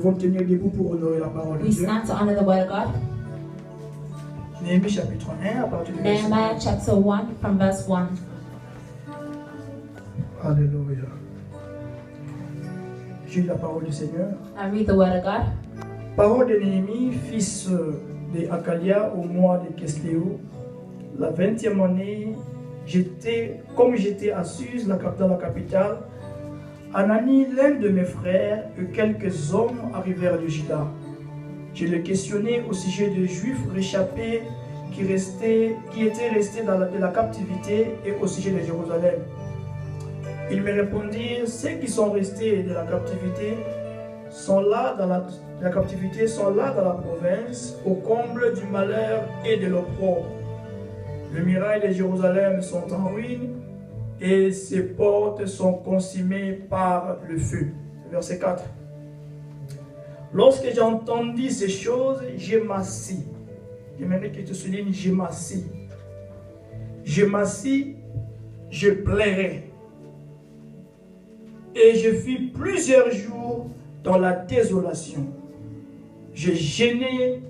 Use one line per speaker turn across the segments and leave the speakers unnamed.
pouvons tenir debout pour honorer la parole de
We
Dieu.
stand to honor the word of God.
Néhémie chapitre 1 à partir du verset.
Nehemiah chapter 1 from verse 1.
Alléluia. Je lis la parole du Seigneur.
I read the word of God.
Parole de Néhémie, fils de Hakalia, au mois de Kesléo, la 20e année, comme j'étais à Suse, la capitale, Anani, l'un de mes frères, et quelques hommes arrivèrent de Juda. Je les questionnai au sujet des Juifs réchappés qui étaient restés de la captivité et au sujet de Jérusalem. Ils me répondirent, ceux qui sont restés de la captivité sont là dans la captivité, sont là dans la province, au comble du malheur et de l'opprobre. Les murailles de Jérusalem sont en ruine et ses portes sont consumées par le feu. Verset 4. Lorsque j'entendis ces choses, je m'assis. J'aimerais que tu soulignes, je m'assis. Je m'assis, je pleurais. Et je fus plusieurs jours dans la désolation. Je gênais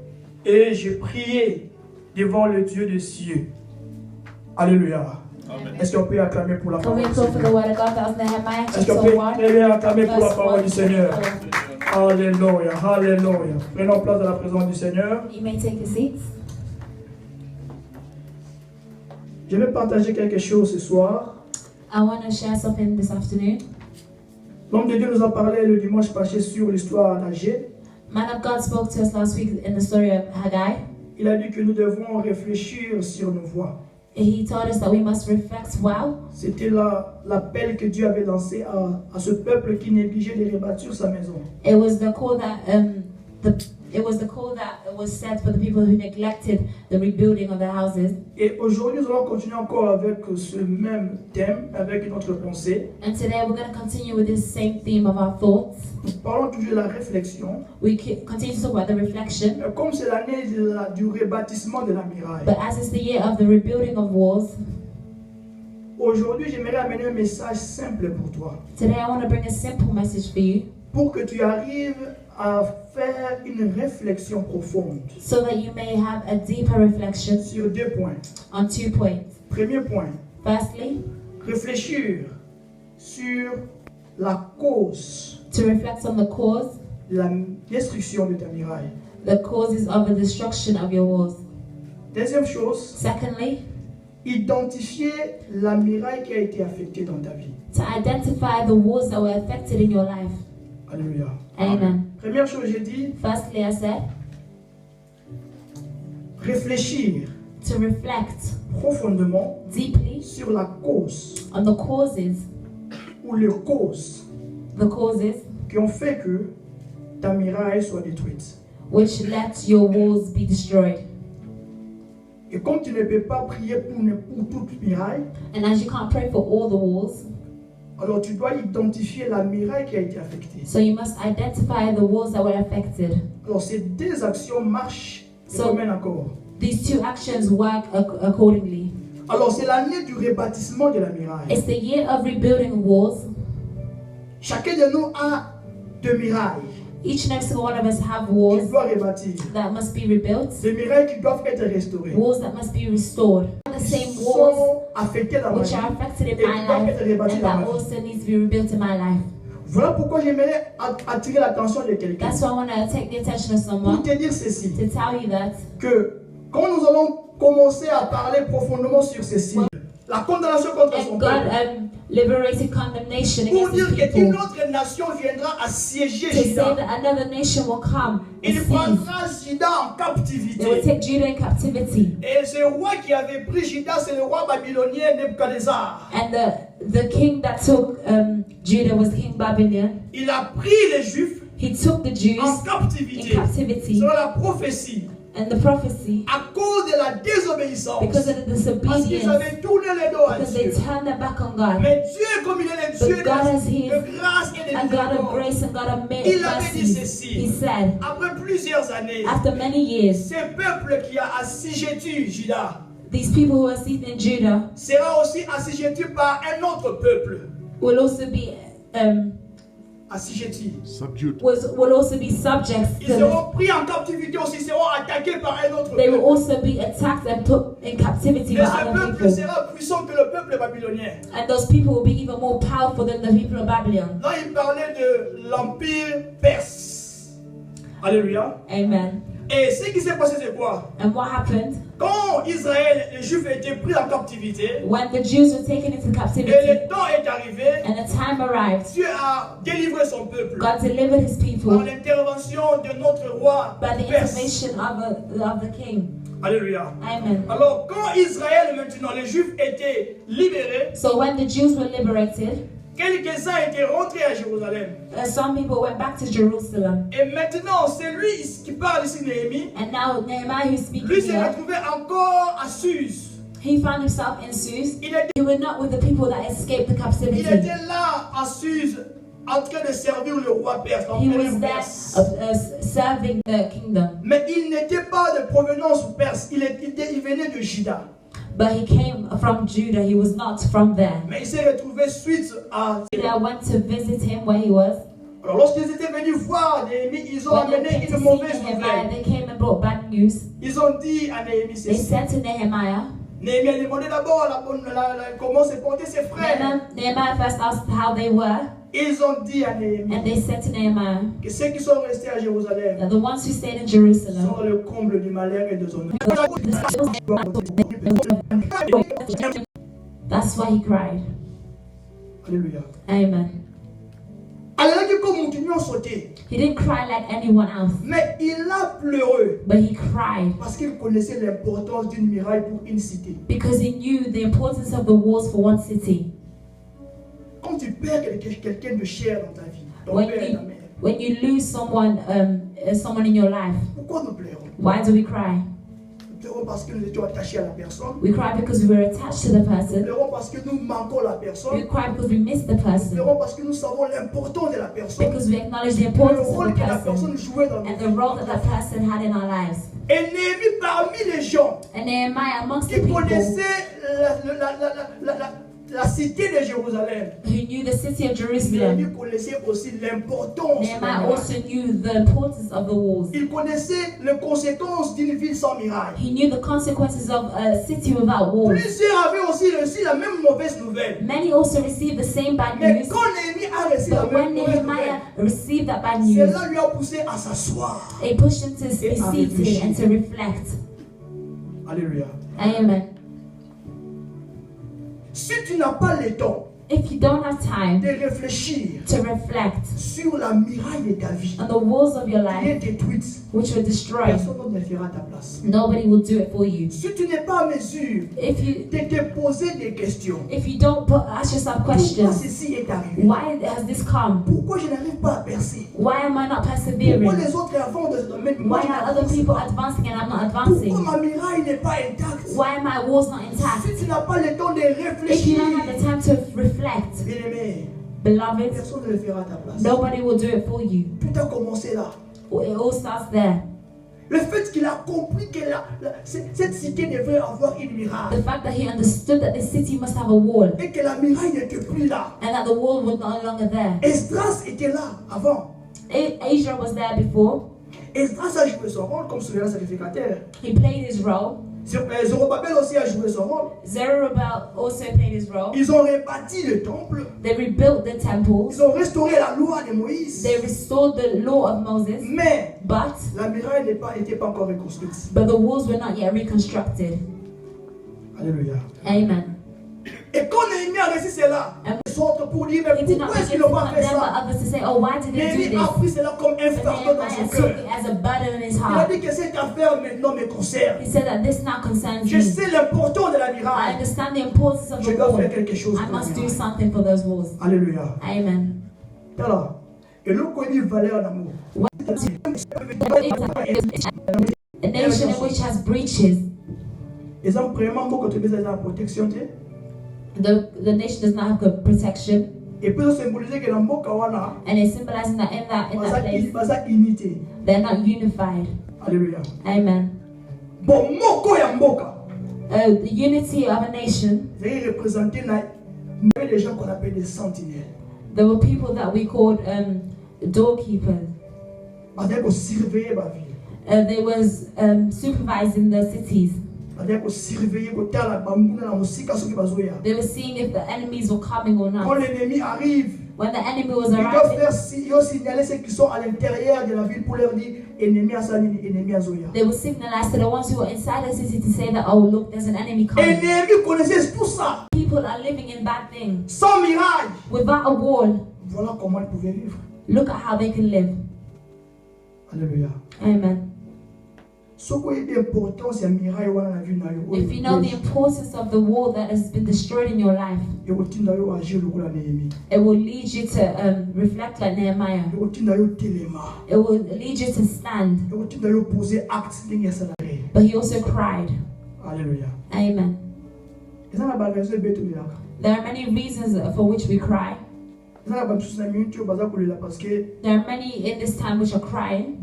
et je priais devant le Dieu des cieux. Alléluia. Est-ce qu'on peut acclamer pour la
Can
parole
we
du
call for the
Seigneur?
word of God? That was Nehemiah
Est-ce qu'on
chapter
peut
1.
très bien acclamer pour la
verse
parole
1
du Seigneur?
to 4.
Alléluia, alléluia. Prenons place dans la présence du Seigneur.
You may take your seats.
Je vais partager quelque chose ce soir.
I want to share something this afternoon.
L'homme de Dieu nous a parlé le dimanche passé sur l'histoire d'Agé.
Man of God spoke to us last week in the story of Haggai.
Il a dit que nous devons réfléchir sur nos voies.
He told us that we must reflect well.
C'était l'appel que Dieu avait lancé à ce peuple qui négligeait de rebâtir sa maison.
It was the call that was set for the people who neglected the rebuilding of their houses.
Et aujourd'hui, nous allons continuer encore avec ce même thème, avec une autre pensée.
And today we're going to continue with this same theme of our thoughts.
Nous parlons toujours de la réflexion.
We continue to talk about the reflection.
Comme c'est l'année du rebâtissement de la muraille.
But as it's the year of the rebuilding of walls,
Aujourd'hui, j'aimerais amener un message simple pour toi.
today I want to bring a simple message for you
Pour que tu arrives à faire une réflexion profonde
so that you may have a deeper reflection
sur 2 points.
on 2 points.
Premier point,
Firstly,
réfléchir sur la cause
to reflect on the cause,
de la destruction de ta muraille.
the causes of the destruction of your walls.
Deuxième chose,
Secondly,
identifier la muraille qui a été affectée dans ta vie.
to identify the walls that were affected in your life.
Alléluia.
Amen.
Première chose, j'ai dit,
Firstly, I said,
réfléchir
to reflect
profondément
deeply
sur la cause
on the causes
ou les causes qui ont fait que ta muraille soit détruite.
which let your walls be destroyed.
Et comme tu ne peux pas prier pour toute muraille,
And as you can't pray for all the walls,
alors tu dois identifier la muraille qui a été affectée.
so you must identify the walls that were affected.
Alors ces deux actions marchent de
So-
commun accord.
These two actions work accordingly.
Alors c'est l'année du rebâtissement de la muraille.
It's the year of rebuilding walls.
Chacun de nous a deux murailles
Each and every single one of us have
qu'il
walls
doit rebâtir.
that must be rebuilt,
Des murailles qui doivent être restaurées.
walls that must be restored. The
Qui
same walls
sont affectées dans ma
which
vie.
are affected in
Et
my
qui doivent
life
être rebâties
and
dans ma
that
vie.
also needs to be rebuilt in my life.
Voilà pourquoi j'aimerais attirer l'attention de quelqu'un.
That's why I want to take the attention of
Pour
someone
te dire ceci.
to tell you that
Que quand nous allons commencer à parler profondément sur ceci, la condamnation contre son
and God
peuple,
liberated condemnation
pour
against his
dire qu'une
people,
autre nation viendra assiéger
to say
Juda.
that another nation will come and
Il
seize.
prendra Juda en
They will
captivité.
take Judah in captivity.
Et ce roi qui avait pris Juda, c'est le roi babylonien Nebuchadnezzar.
And the king that took Judah was King Babylon.
Il a pris les Juifs
He took the Jews
en
in
captivité.
captivity.
Selon la prophétie,
And the prophecy,
à cause de la désobéissance,
because of the
parce qu'ils
disobedience,
avaient tourné le dos à
because they
Dieu.
turned their back on God.
Mais Dieu, comme il est le Dieu
But God has His,
de grâce et de
and God of
miséricorde,
grace and God of
il avait dit
mercy,
ceci.
He said,
Après plusieurs années,
after many years,
ce peuple qui a assujetti Juda
these people who are seated in Judah
sera aussi assujetti par un autre peuple.
will also be
assujettis.
Subdued.
will also be subjects
Ils
to
seront pris en captivité aussi, ils seront attaqués par un autre
They will
peuple.
also be attacked and put in captivity
Et
by
ce
other
peuple
people.
sera puissant que le peuple babylonien.
And those people will be even more powerful than the people of Babylon.
Là, il parlait de l'empire perse. Alléluia.
Amen.
Et ce qui s'est passé, c'est quoi?
And what happened?
Quand Israël, les Juifs étaient pris en captivité,
When the Jews were taken into
et
captivity
le temps est arrivé,
and the time arrived,
Dieu a délivré son peuple
God delivered his
par
people
l'intervention de notre roi
by the
perse.
intervention of the king.
Alléluia.
Amen.
Alors, quand Israël, maintenant, les Juifs étaient libérés,
So when the Jews were liberated,
quelques-uns étaient rentrés à Jérusalem.
some people went back to Jerusalem.
Et maintenant, c'est lui qui parle ici, Néhémie.
And now Nehemiah, who's
Lui
speaking
s'est
here,
retrouvé encore à Suse.
he found himself in Suse.
Il était,
He was not with the people that escaped the
il
captivity.
était là à Suse, en train de servir le roi perse,
He
l'empereur
was there
perse.
serving the kingdom.
Mais il n'était pas de provenance perse, il venait de Juda.
But he came from Judah. He was not from there.
Mais il s'est retrouvé suite à...
Judah went to visit him where he was.
Alors lorsqu'ils étaient venus voir Néhémie, ils ont
When they
amené
came to
une
see
mauvaise
Nehemiah,
nouvelle.
they came and brought bad news.
Ils ont dit à Néhémie,
They
c'est
said to Nehemiah,
Néhémie a demandé d'abord comment se portaient ses frères.
Nehemiah first asked how they were,
Ils ont dit à Néhémie
and they said to Nehemiah
que ceux qui sont restés à Jérusalem
that the ones who stayed in Jerusalem,
sont le comble du malheur et des honneurs.
that's why he cried.
Alléluia.
Amen.
Alors que comme continuons à sauter,
He didn't cry like anyone else,
mais il a pleuré
but he cried
parce qu'il connaissait l'importance d'une muraille pour une cité.
because he knew the importance of the walls for one city.
Quand tu perds quelqu'un de cher dans ta vie, ton
When
père et
you,
ta mère,
when you lose someone in your life,
pourquoi nous pleurons?
why do we cry?
Nous pleurons parce que nous étions attachés à la personne.
We cry because we were attached to the
Nous
person.
pleurons parce que nous manquons la
We
personne.
cry because we miss the
Nous
person.
pleurons parce que nous savons l'importance de la personne.
Because we acknowledge the
Le
importance of
rôle
the
que la
person
personne jouait dans nos
and the
vies.
role that that person had in our lives.
Et Néhémie, parmi les gens
And Nehemiah, amongst the
qui
people
connaissaient la cité de Jérusalem,
who knew the city of
Néhémie
Jerusalem,
connaissait aussi l'importance de la
Nehemiah
muraille.
also knew the importance of the walls.
Il connaissait les conséquences d'une ville sans muraille.
He knew the consequences of a city without walls.
Plusieurs avaient aussi reçu la même mauvaise nouvelle.
Many also received the same bad
Mais
news.
quand Néhémie a reçu la
But
même
when
mauvaise nouvelle,
Nehemiah received that bad news,
cela lui a poussé à s'asseoir.
it pushed him to be seated and to reflect.
Alléluia.
Amen.
Si tu n'as pas le temps
If you don't have time
de réfléchir
to reflect
sur la muraille de ta vie
on the walls of your
qui est
life,
détruite,
which were destroyed,
personne d'autre ne fera ta place.
nobody will do it for you.
Si tu n'es pas en mesure
If you
de te poser des questions,
don't ask yourself
pourquoi
questions,
ceci est arrivé?
why has this come?
Pourquoi je n'arrive pas à percer?
Why am I not
Pourquoi
persevering?
les autres avancent dans ce domaine? Moi,
Why
je
are other
n'avance
people
pas.
advancing and I'm not
Pourquoi
advancing?
ma muraille n'est pas intacte?
Why are my walls not intact?
Si tu n'as pas le temps de
If you
réfléchir,
don't have the time to reflect,
bien-aimé,
beloved,
personne ne le fera à ta place.
nobody will do it for you.
Tout a commencé là.
It all starts there.
Le fait qu'il a compris que cette cité devrait avoir une muraille
The fact that he understood that the city must have a wall
et que la muraille n'était plus là.
and that the wall was no longer there.
Esdras était là avant.
Asia was there before.
Esdras a joué son rôle comme souverain sacrificateur.
He played his role.
Zorobabel aussi a joué son rôle.
Zerubbabel also played his role.
Ils ont rebâti le temple.
They rebuilt the temples.
Ils ont restauré la loi de Moïse.
They restored the law of Moses.
Mais
But
la muraille n'était pas encore reconstruite.
the walls were not yet reconstructed.
Alléluia.
Amen.
Et quand Néhémie a reçu cela, les autres pour dire, mais
He did not
pourquoi est-ce
begin
qu'ils
to
n'ont pas fait
condemn but
ça?
others to say, oh, why did they
Néhémie
do
a
this?
pris cela comme un
But
fardeau dans son
Nehemiah took
cœur.
it as a burden in his
Il a
heart.
dit que cette affaire maintenant me concerne.
He said that this now concerns
Je
me.
sais l'importance de la
I
muraille.
understand the importance of
Je
the
dois
wall.
faire quelque chose
I
pour la
must do
muraille.
something for those walls.
Alléluia.
Amen.
Alors, et l'on connaît valeur en amour.
A nation in which has breaches,
Exemple, premièrement, beaucoup de choses à protection.
the nation does not have good protection,
Et puis, ça symbolise que dans Mboka wana,
and it's symbolizing that in that place
basa unité.
they're not unified.
Alléluia.
Amen.
Bon, moko ya Mboka,
The unity of a nation
c'est représenté dans les gens qu'on appelle des sentinelles.
There were people that we called doorkeepers.
C'est-à-dire qu'on surveillait la ville.
They was supervising the cities.
C'est-à-dire qu'on surveillait qu'on t'a la bambouna la musique à ce qui va jouer.
They were seeing if the enemies were coming or
Quand
not.
l'ennemi arrive,
When the enemy was
ils doivent
arriving,
signaler ceux qui sont à l'intérieur de la ville pour leur dire ennemi à Salini, ennemi à Zoya.
they would signalize to the ones who were inside the city to say that, oh look, there's an enemy coming.
Ennemi connaissait tout ça,
People are living in bad things.
sans mirage.
Without a wall,
Voilà comment ils pouvaient vivre.
look at how they can live.
Alléluia.
Amen.
Ce qui est important, c'est un miracle dans la vie.
If you know the importance of the wall that has been destroyed in your life, it
will
will lead you to reflect like Nehemiah. It will lead you to stand. But he also cried.
Alléluia.
Amen. There are many reasons for which we cry. There are many in this time which are crying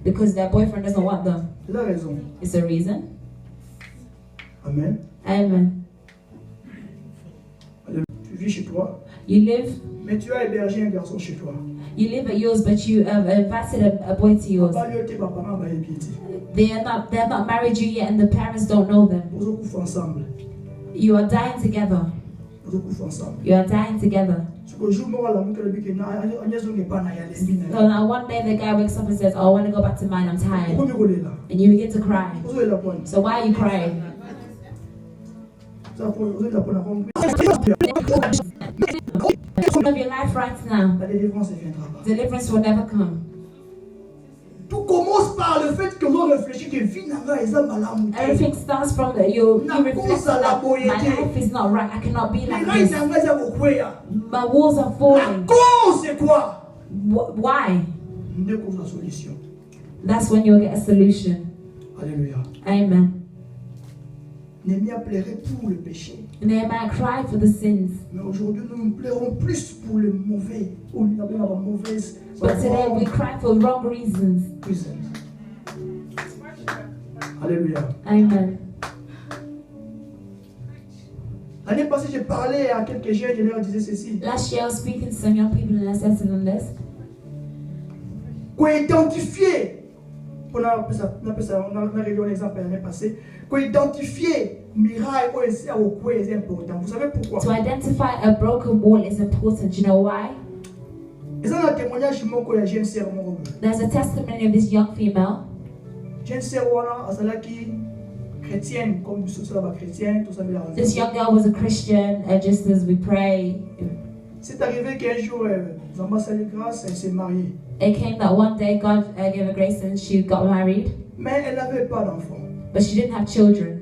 because their boyfriend doesn't want them. It's a reason.
Amen.
Amen.
Tu vis chez toi,
You live
mais tu as hébergé un garçon chez toi.
You live at yours, but you have invited a boy to yours. They have not married you yet, and the parents don't know them. You are dying together. You are dying together. So now one day the guy wakes up and says, "Oh, I want to go back to mine. I'm tired," and you begin to cry. So why are you crying? Of your life right now, deliverance will never come.
Tout commence par le fait que l'on réfléchit que finalement ils ont mal.
Everything starts from you reflect that my life is not right. I cannot be like this. My walls are falling.
C'est quoi?
Why?
Solution.
That's when you'll get a solution.
Alléluia.
Amen.
Nehemiah plairait pour le péché.
Nehemiah cried for the sins.
Mais aujourd'hui, nous pleurons plus pour le mauvais.
But today we cry for wrong reasons.
Alléluia.
Amen.
L'année passée, j'ai parlé à quelques jeunes, je leur disais ceci.
Last year I was speaking to some young people and I said to them this.
Qu'on identifie, on a réglé un exemple l'année passée, qu'on identifie miracle c'est important. Vous savez pourquoi?
To identify a broken wall is important. You know why? There's a testimony of this young female. This young girl was a Christian, just as we pray.
C'est arrivé qu'un jour, Zamba Sali grâce, elle s'est mariée.
It came that one day God gave her grace and she got married.
Mais elle n'avait pas d'enfant.
But she didn't have children.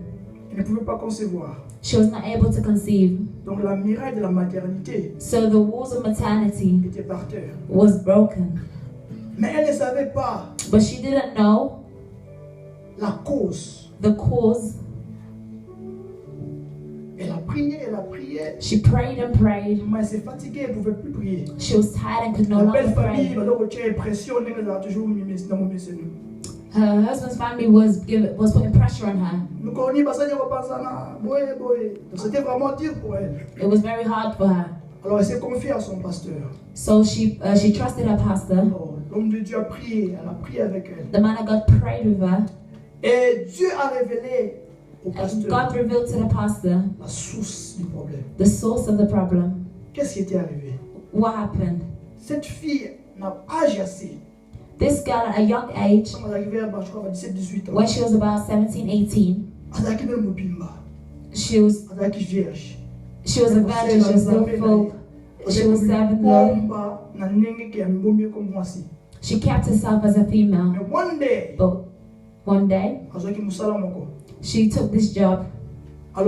Elle ne pouvait pas concevoir.
She was not able to conceive.
Donc la muraille de la maternité
So the walls of maternity
était par terre.
Was broken.
Mais elle ne savait pas.
But she didn't know
la cause.
The cause.
Elle a prié, elle a prié.
She prayed and prayed.
Mais elle s'est fatiguée, elle ne pouvait plus prier.
She was tired and could no longer pray. Her husband's family was putting pressure on her. It was very hard for her.
Alors elle s'est confiée à son pasteur.
So she trusted her pastor.
L'homme de Dieu a prié, elle a prié avec elle.
The man of God prayed with her.
Et Dieu a révélé au pasteur.
God revealed to the pastor
la source du problème.
The source of the problem.
Qu'est-ce qui était arrivé?
What happened?
Cette fille n'a pas âgé assez.
This girl at a young age, when she was about 17, 18, she was a virgin, she was still full, she was serving Lord. She kept herself as a female. But one day, she took this job. That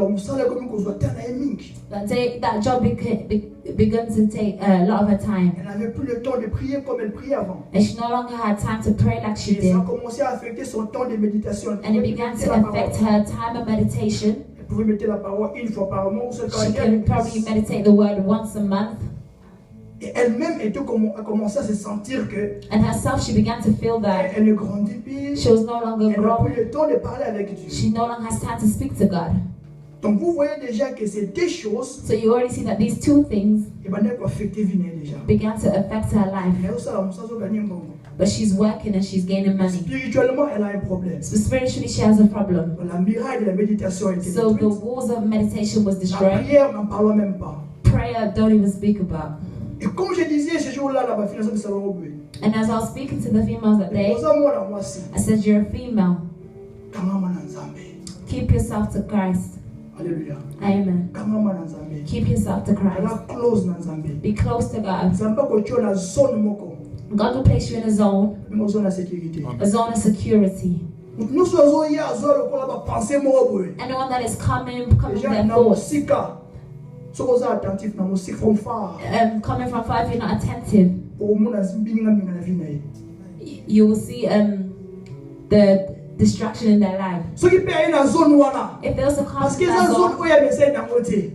job began to take a lot of her time. And she no longer had time to pray like she did. And it began to affect her time of meditation. She could probably meditate the word once a month.
Et elle-même a commencé à se sentir que
and herself she began to feel that
elle ne grandit plus.
She was no longer
elle n'a plus le temps de parler avec Dieu.
She no longer has time to speak to God.
Donc vous voyez déjà que ces deux choses.
So you already see that these two things
began
to affect her life. But she's working and she's gaining money.
Spirituellement, elle a un problème.
So spiritually, she has a problem.
La muraille de la méditation a été
So
détruite.
the walls of meditation was
La
destroyed.
prière, n'en parlons même pas.
Prayer, don't even speak about.
Et comme je disais ce jour-là, la finance de salon au but.
And as I was speaking to the females that day, I said, you're a female. Keep yourself to Christ.
Alléluia.
Amen. Keep yourself to Christ. Be close to God. God will place you in a zone of security. Anyone that is coming their thoughts, coming from far, if you're not attentive, you will see the distraction in their life. If they also come in that zone,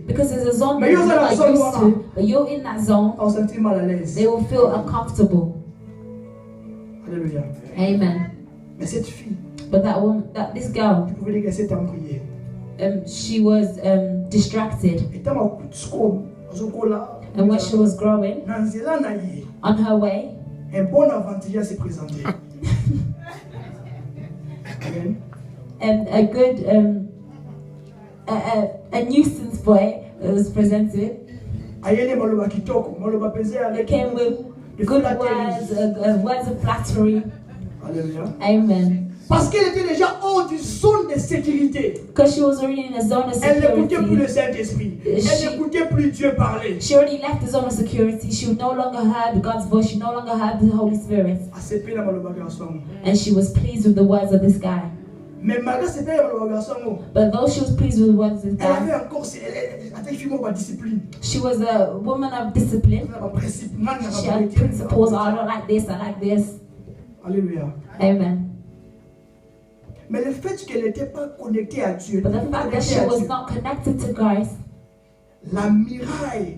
because there's a zone that you're not used to, but you're in that zone, they will feel uncomfortable.
Alléluia.
Amen.
Mais cette fille,
but that woman, this girl, she was distracted. And when she was growing, on her way, and a good a nuisance boy was presented. It came with good words, words of flattery.
Alléluia.
Amen.
Parce qu'elle était déjà hors du zone de sécurité.
Because she was already in a zone of security.
Elle n'écoutait plus le Saint-Esprit. Elle n'écoutait plus Dieu parler.
She already left the zone of security. She no longer heard God's voice. She no longer heard the Holy Spirit. And she was pleased with the words of this guy. But though she was pleased with the words of this guy, she was a woman of discipline. She had principles. Oh, I don't like this, I like this.
Alléluia.
Amen.
Mais le fait qu'elle n'était pas connectée à Dieu,
but the fact that she was not connected to Christ,
la muraille,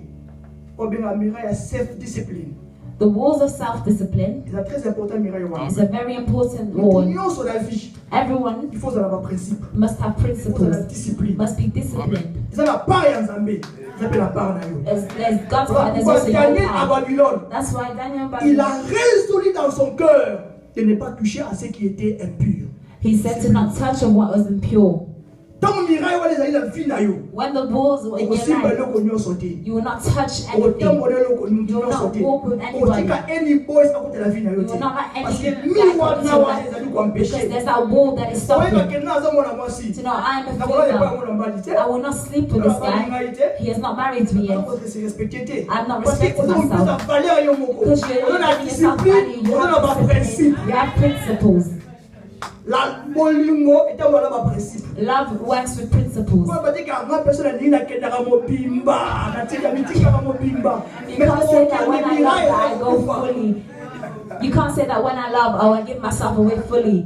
ou bien la muraille à self-discipline,
the walls of self-discipline,
c'est très important, muraille.
It's a very important wall.
Sur la vie,
everyone
il faut avoir principe.
Must have principles.
Must
be disciplined.
C'est la part en Zambie.
There's God's part. There's also your part. That's why Daniel
il a résolu dans son cœur de ne pas toucher à ce qui était impur.
He said to not touch on what was impure. When the walls were in your life, you will not touch anything. You will not walk with anybody. You will not let anything into your life. Because there's that wall that is stopping. To know I am a female. I will not sleep with this guy. He is not married to me yet. I'm not respecting myself. Because you're giving yourself value. You have principles.
Love
works with principles. You can't say that when I love, I go fully. You can't say that when I love, I give myself away fully.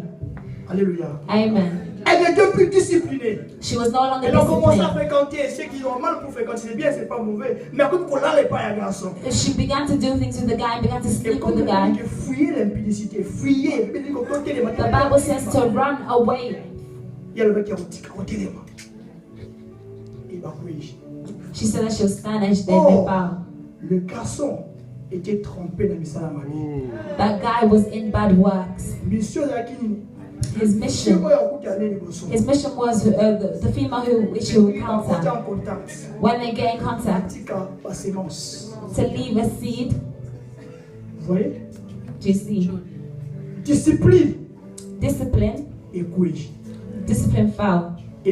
Alléluia.
Amen.
Elle n'était plus disciplinée.
She was no longer
disciplined. Elle a commencé à fréquenter ceux qui ont mal pour fréquenter. C'est bien, c'est pas mauvais. Mais comme qu'on n'allait pas à garçon.
She began to do things with the guy, began to sleep with the guy.
Fuyez l'impudicité, fuyez.
The Bible says to run away.
Il y a le mec qui a dit côté il va
She said that she was Spanish, they found.
Le garçon était trompé dans Misala Mali.
That guy was in bad works. His mission was the female which he would encounter. When they get in contact, to leave a seed. Do you see?
Discipline.
Discipline fell. He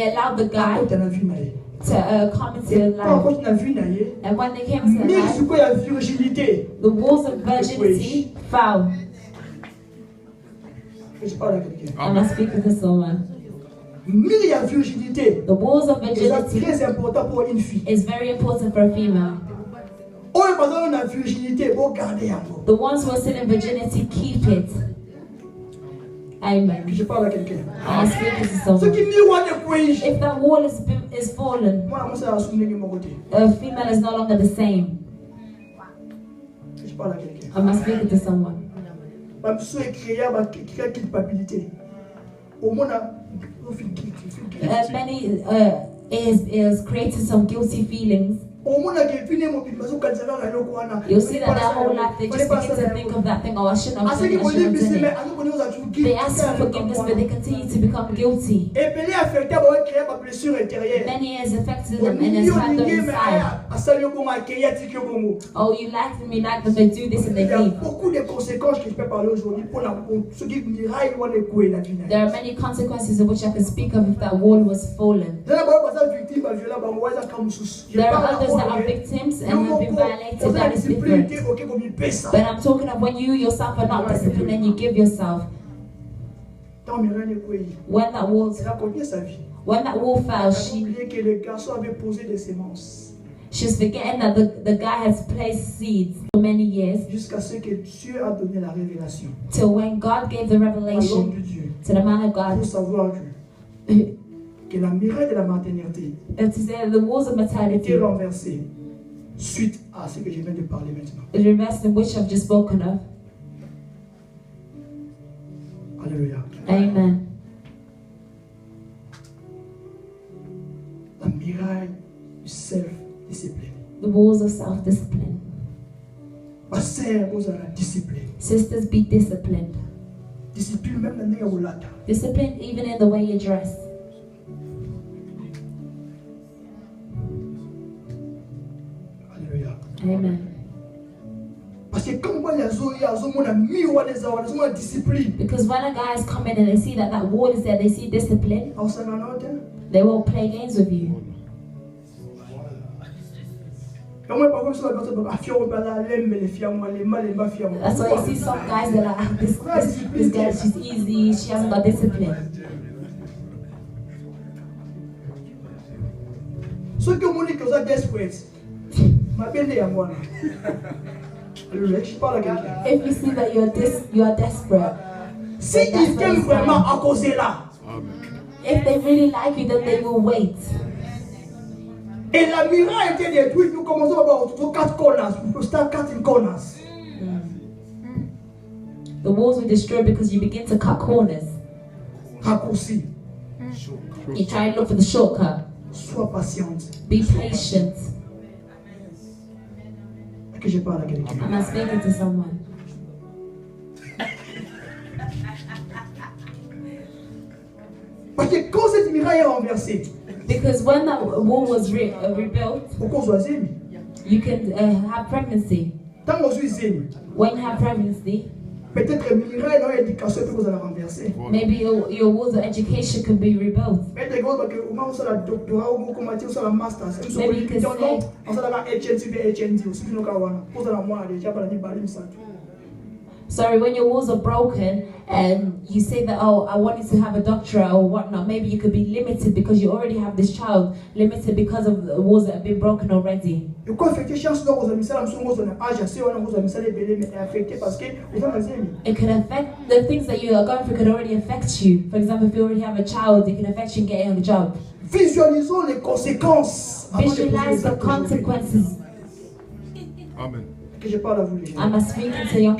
allowed the guy to come into their life. And when they came into their life, the walls of virginity fell. I must speak to someone. The walls of virginity is very important for a female. The ones who are still in virginity, keep it. Amen. I must speak to someone. If that wall is fallen, a female is no longer the same. I must speak to someone. Many is creating some guilty feelings. You'll see that their whole life they just begin to think of that thing. Oh, I shouldn't have done it. I shouldn't have done it. They ask for forgiveness, but they continue to become guilty. Many years affected them and it's had them inside. Oh, you like them, they do this and they leave. There are many consequences of which I can speak of if that wall was fallen. There are others that are victims and have been violated. That is different. But I'm talking of when you yourself are not disciplined and you give yourself. When that wall fell, she's forgetting that the guy has placed seeds for many years. Till when God gave the revelation to the man of God.
Que la muraille de la maternité
the walls of maternity
est renversée suite à ce que je viens de parler maintenant.
The reverse in which I've just spoken of.
Alléluia.
Amen.
La muraille du self-discipline.
The walls of self-discipline.
Ma sœur, vous avez la discipline.
Sisters, be disciplined.
Discipline même la manière où l'ata.
Discipline even in the way you dress. Amen. Because when a guy is coming and they see that wall is there, they see discipline, they won't play games with you. That's why you see some guys that are like, this girl, she's easy, she hasn't got discipline.
Ceux qui ont dit que vous êtes desperate.
If you see that you are desperate, if they really like you, then they will wait.
Et la muraille était détruite. Nous commençons à avoir 4 corners. We start cutting corners.
The walls were destroyed because you begin to cut corners.
Raccourci.
You try and look for the shortcut.
Sois patiente.
Be patient.
Que je parle à quelqu'un.
I'm speaking to someone.
Parce que quand cette muraille est renversée,
because when that wall was rebuilt, you can have pregnancy. When you have pregnancy, maybe your walls of education could be rebuilt. Maybe you can say, sorry, when your walls are broken and you say that, oh, I wanted to have a doctorate or whatnot, maybe you could be limited because you already have this child, limited because of the walls that have been broken already. It can affect the things that you are going through, could already affect you. For example, if you already have a child, it can affect you in getting a job.
Visualisons les conséquences.
Visualize the consequences.
Amen.
Que je parle à vous, les gens.
I'm speaking to young